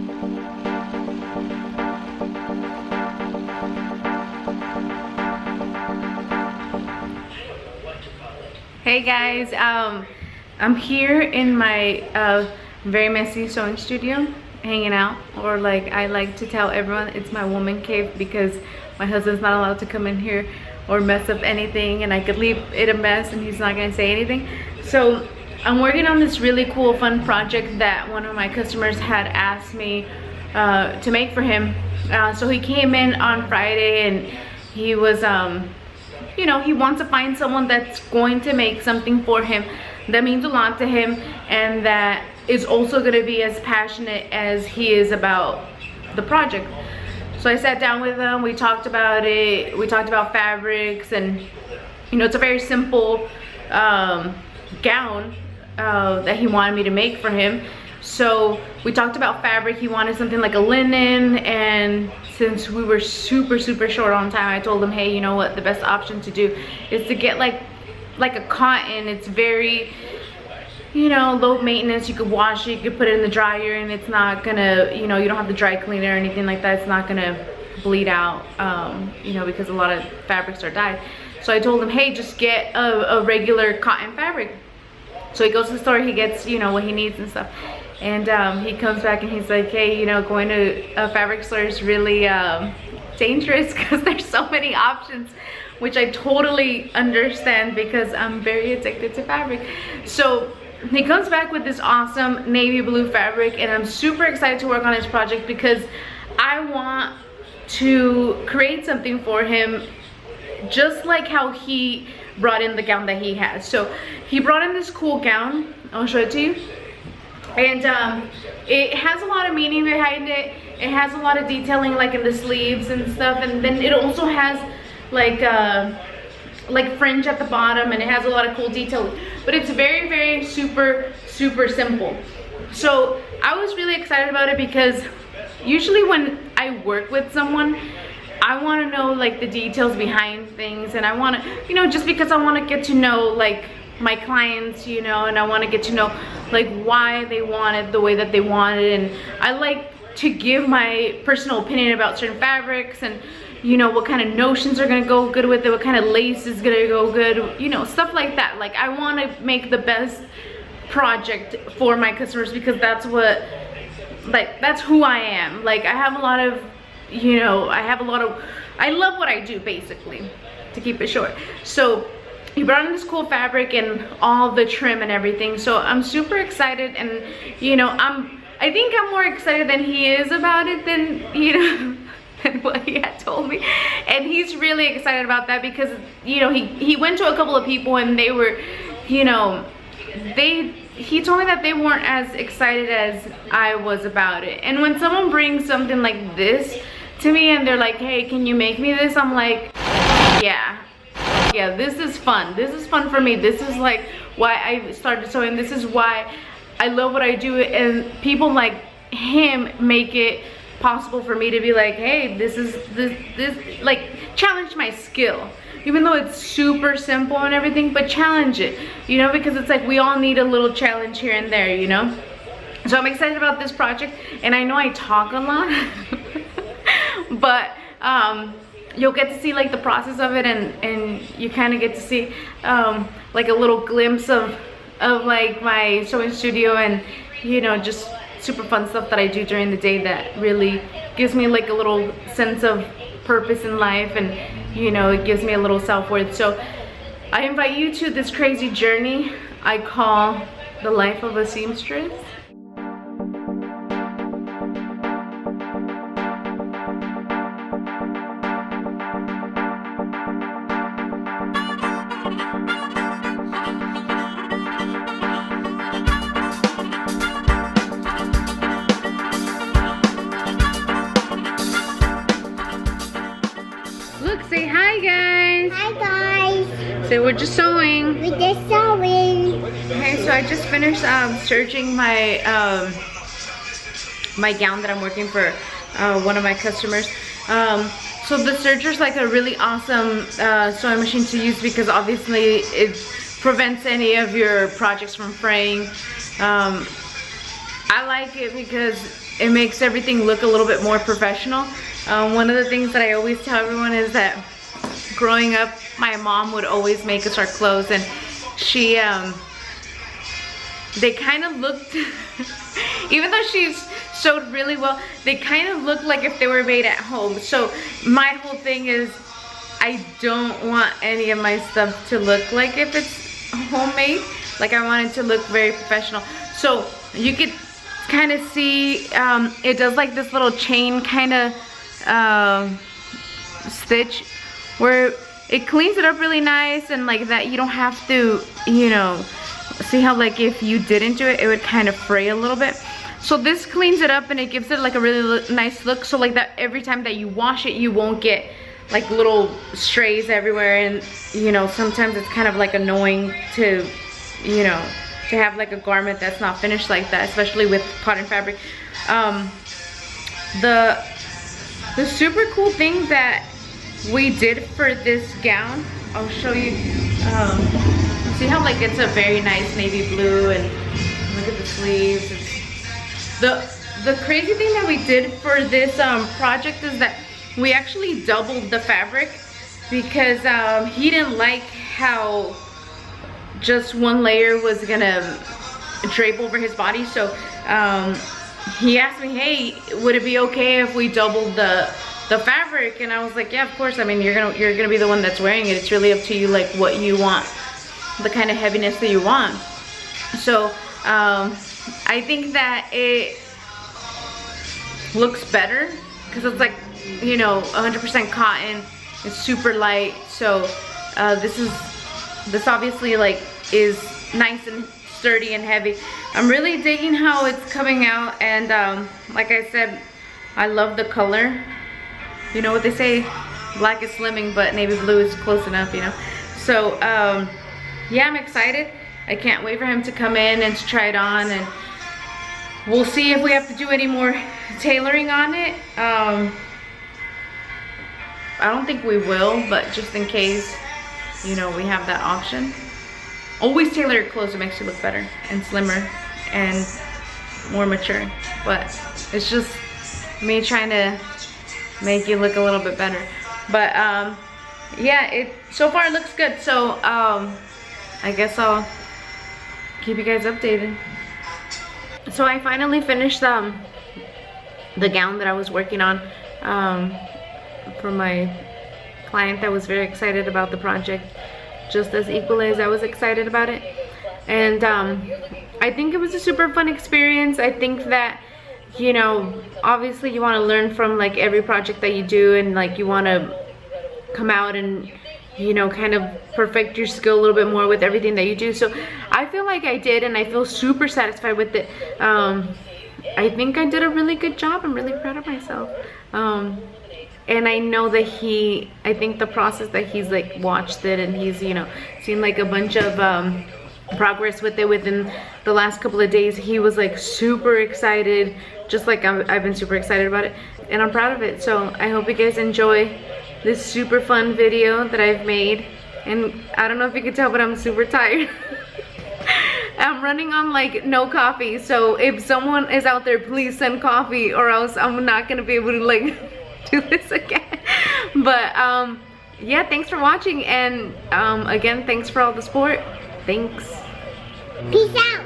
Hey guys, I'm here in my very messy sewing studio, hanging out, or like I like to tell everyone, it's my woman cave because my husband's not allowed to come in here or mess up anything, and I could leave it a mess and he's not gonna say anything. So I'm working on this really cool fun project that one of my customers had asked me to make for him. So he came in on Friday and he was you know, he wants to find someone that's going to make something for him that means a lot to him and that is also going to be as passionate as he is about the project. So I sat down with him, we talked about it, we talked about fabrics, and you know, it's a very simple gown that he wanted me to make for him. So we talked about fabric. He wanted something like a linen, and since we were super short on time, I told him, hey, you know what, the best option to do is to get like a cotton. It's very, you know, low maintenance. You could wash it, you could put it in the dryer, and it's not gonna, you know, you don't have the dry cleaner or anything like that. It's not gonna bleed out, you know, because a lot of fabrics are dyed. So I told him, hey, just get a regular cotton fabric. So he goes to the store, he gets, you know, what he needs and stuff. And he comes back and he's like, hey, you know, going to a fabric store is really dangerous because there's so many options, which I totally understand because I'm very addicted to fabric. So he comes back with this awesome navy blue fabric, and I'm super excited to work on this project because I want to create something for him just like how he brought in the gown that he has. So he brought in this cool gown, I'll show it to you. And it has a lot of meaning behind it. It has a lot of detailing like in the sleeves and stuff, and then it also has like fringe at the bottom, and it has a lot of cool detailing, but it's very super simple. So I was really excited about it because usually when I work with someone, I want to know like the details behind things, and I want to, you know, just because I want to get to know like my clients, you know, and I want to get to know like why they want it the way that they want it, and I like to give my personal opinion about certain fabrics, and you know, what kind of notions are gonna go good with it, what kind of lace is gonna go good, you know, stuff like that. Like I want to make the best project for my customers because that's what, like, that's who I am. Like I have a lot of, you know, I love what I do, basically, to keep it short. So he brought in this cool fabric and all the trim and everything, so I'm super excited. And you know, I think I'm more excited than he is about it, than, you know, than what he had told me. And he's really excited about that because, you know, he went to a couple of people and they were, you know, he told me that they weren't as excited as I was about it. And when someone brings something like this to me and they're like, hey, can you make me this, I'm like, yeah, this is fun. This is fun for me. This is like why I started sewing. This is why I love what I do, and people like him make it possible for me to be like, hey, this like challenge my skill, even though it's super simple and everything, but challenge it, you know, because it's like we all need a little challenge here and there, you know. So I'm excited about this project, and I know I talk a lot but you'll get to see like the process of it, and you kind of get to see like a little glimpse of like my sewing studio, and you know, just super fun stuff that I do during the day that really gives me like a little sense of purpose in life, and you know, it gives me a little self-worth. So I invite you to this crazy journey I call the life of a seamstress. Look, say hi guys. Hi guys. So we're just sewing. We're just sewing. Okay, so I just finished serging my my gown that I'm working for one of my customers. So the serger's like a really awesome sewing machine to use because obviously it prevents any of your projects from fraying. I like it because it makes everything look a little bit more professional. One of the things that I always tell everyone is that growing up, my mom would always make us our clothes, and she, they kind of looked, even though she's sewed really well, they kind of look like if they were made at home. So my whole thing is I don't want any of my stuff to look like if it's homemade. Like, I want it to look very professional. So you could kind of see it does like this little chain kind of stitch where it cleans it up really nice, and like that you don't have to, you know, see how like if you didn't do it, it would kind of fray a little bit. So this cleans it up and it gives it like a really nice look, so like that every time that you wash it, you won't get like little strays everywhere. And you know, sometimes it's kind of like annoying to, you know, to have like a garment that's not finished like that, especially with cotton fabric. The super cool thing that we did for this gown, I'll show you. See how like it's a very nice navy blue, and look at the sleeves. The crazy thing that we did for this project is that we actually doubled the fabric, because he didn't like how just one layer was gonna drape over his body. So he asked me, hey, would it be okay if we doubled the fabric? And I was like, yeah, of course. I mean, you're gonna be the one that's wearing it. It's really up to you, like what you want, the kind of heaviness that you want. So I think that it looks better because it's like, you know, 100% cotton. It's super light. So this obviously like is nice and sturdy and heavy. I'm really digging how it's coming out, and like I said, I love the color. You know what they say, black is slimming, but navy blue is close enough, you know. So yeah, I'm excited. I can't wait for him to come in and to try it on, and we'll see if we have to do any more tailoring on it. I don't think we will, but just in case, you know, we have that option. Always tailor your clothes. It makes you look better and slimmer and more mature. But it's just me trying to make you look a little bit better. But yeah, it so far looks good. So I guess I'll keep you guys updated. So I finally finished the gown that I was working on for my client that was very excited about the project, just as equally as I was excited about it. And I think it was a super fun experience. I think that, you know, obviously you want to learn from like every project that you do, and like you want to come out and, you know, kind of perfect your skill a little bit more with everything that you do. So I feel like I did, and I feel super satisfied with it. I think I did a really good job. I'm really proud of myself. And I know that I think the process that he's like watched it, and he's, you know, seen like a bunch of progress with it within the last couple of days. He was like super excited, just like I've been super excited about it, and I'm proud of it. So I hope you guys enjoy this super fun video that I've made. And I don't know if you can tell, but I'm super tired. I'm running on like no coffee, so if someone is out there, please send coffee, or else I'm not gonna be able to like do this again. But yeah, thanks for watching, and again, thanks for all the support. Thanks. Peace out.